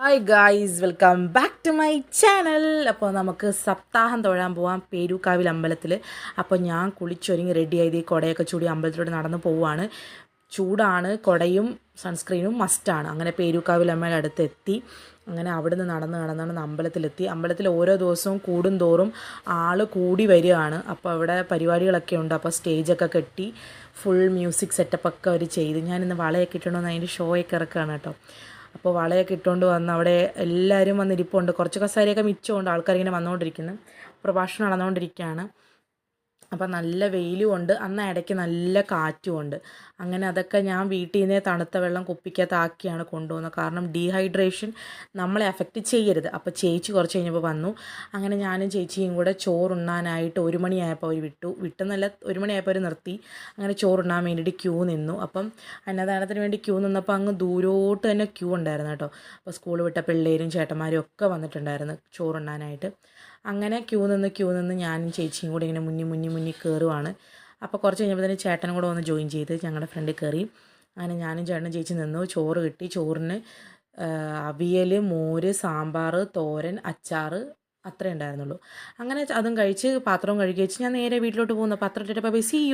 Hi guys, welcome back to my channel. അപ്പോൾ നമുക്ക് സപ്താഹം തൊഴാൻ പോവാം പേരൂക്കാവിൽ അമ്പലത്തിൽ. അപ്പോൾ ഞാൻ കുളിച്ചൊരുങ്ങി റെഡിയായത് ഈ കുടയൊക്കെ ചൂടി അമ്പലത്തിലൂടെ നടന്ന് പോവുകയാണ്. ചൂടാണ്, കുടയും സൺസ്ക്രീനും മസ്റ്റാണ്. അങ്ങനെ പേരൂക്കാവിൽ അമ്മയുടെ അടുത്ത് എത്തി. അങ്ങനെ അവിടുന്ന് നടന്ന് അമ്പലത്തിലെത്തി. അമ്പലത്തിൽ ഓരോ ദിവസവും കൂടും തോറും ആൾ കൂടി വരികയാണ്. അപ്പോൾ അവിടെ പരിപാടികളൊക്കെ ഉണ്ട്. അപ്പോൾ സ്റ്റേജൊക്കെ കെട്ടി ഫുൾ മ്യൂസിക് സെറ്റപ്പൊക്കെ അവർ ചെയ്ത്. ഞാനിന്ന് വളയൊക്കെ ഇട്ടുകൊണ്ടെന്ന് അതിൻ്റെ ഷോയൊക്കെ ഇറക്കുകയാണ് കേട്ടോ. അപ്പോൾ വളയൊക്കെ ഇട്ടുകൊണ്ട് വന്ന് അവിടെ എല്ലാവരും വന്നിരിപ്പുണ്ട്. കുറച്ച് കസേരയൊക്കെ മിച്ചമുണ്ട്. ആൾക്കാരിങ്ങനെ വന്നുകൊണ്ടിരിക്കുന്നു. പ്രഭാഷണം നടന്നുകൊണ്ടിരിക്കുകയാണ്. അപ്പം നല്ല വെയിലും ഉണ്ട്. അന്ന് ഇടയ്ക്ക് നല്ല കാറ്റും ഉണ്ട്. അങ്ങനെ അതൊക്കെ ഞാൻ വീട്ടിൽ നിന്നേ തണുത്ത വെള്ളം കുപ്പിക്കകത്താക്കിയാണ് കൊണ്ടുപോകുന്നത്. കാരണം ഡീഹൈഡ്രേഷൻ നമ്മളെ അഫക്റ്റ് ചെയ്യരുത്. അപ്പോൾ ചേച്ചി കുറച്ച് കഴിഞ്ഞപ്പോൾ വന്നു. അങ്ങനെ ഞാനും ചേച്ചിയും കൂടെ ചോറുണ്ണാനായിട്ട് 1 മണിയായപ്പോൾ അവർ വിട്ടെന്നല്ല, 1 മണിയായപ്പോൾ അവർ നിർത്തി. അങ്ങനെ ചോറുണ്ണാൻ വേണ്ടിയിട്ട് ക്യൂ നിന്നു. അപ്പം അന്നദാനത്തിന് വേണ്ടി ക്യൂ നിന്നപ്പോൾ അങ്ങ് ദൂരോട്ട് തന്നെ ക്യൂ ഉണ്ടായിരുന്നു കേട്ടോ. അപ്പോൾ സ്കൂൾ വിട്ട പിള്ളേരും ചേട്ടന്മാരും ഒക്കെ വന്നിട്ടുണ്ടായിരുന്നു ചോറുണ്ണാനായിട്ട്. അങ്ങനെ ക്യൂ നിന്ന് ഞാനും ചേച്ചിയും കൂടി ഇങ്ങനെ മുന്നിൽ കയറുവാണ്. അപ്പോൾ കുറച്ച് കഴിഞ്ഞപ്പോൾ തന്നെ ചേട്ടനും കൂടെ വന്ന് ജോയിൻ ചെയ്ത് ഞങ്ങളുടെ ഫ്രണ്ടിൽ കയറി. അങ്ങനെ ഞാനും ചേട്ടനും ചേച്ചി നിന്നു. ചോറ് കിട്ടി. ചോറിന് അവിയൽ, മോര്, സാമ്പാർ, തോരൻ, അച്ചാർ അത്രേ ഉണ്ടായിരുന്നുള്ളൂ. അങ്ങനെ അതും കഴിച്ച് പാത്രവും കഴുകി വെച്ച് ഞാൻ നേരെ വീട്ടിലോട്ട് പോകുന്നു. പത്രം ഇട്ടിട്ട് ബൈ, സീ യു.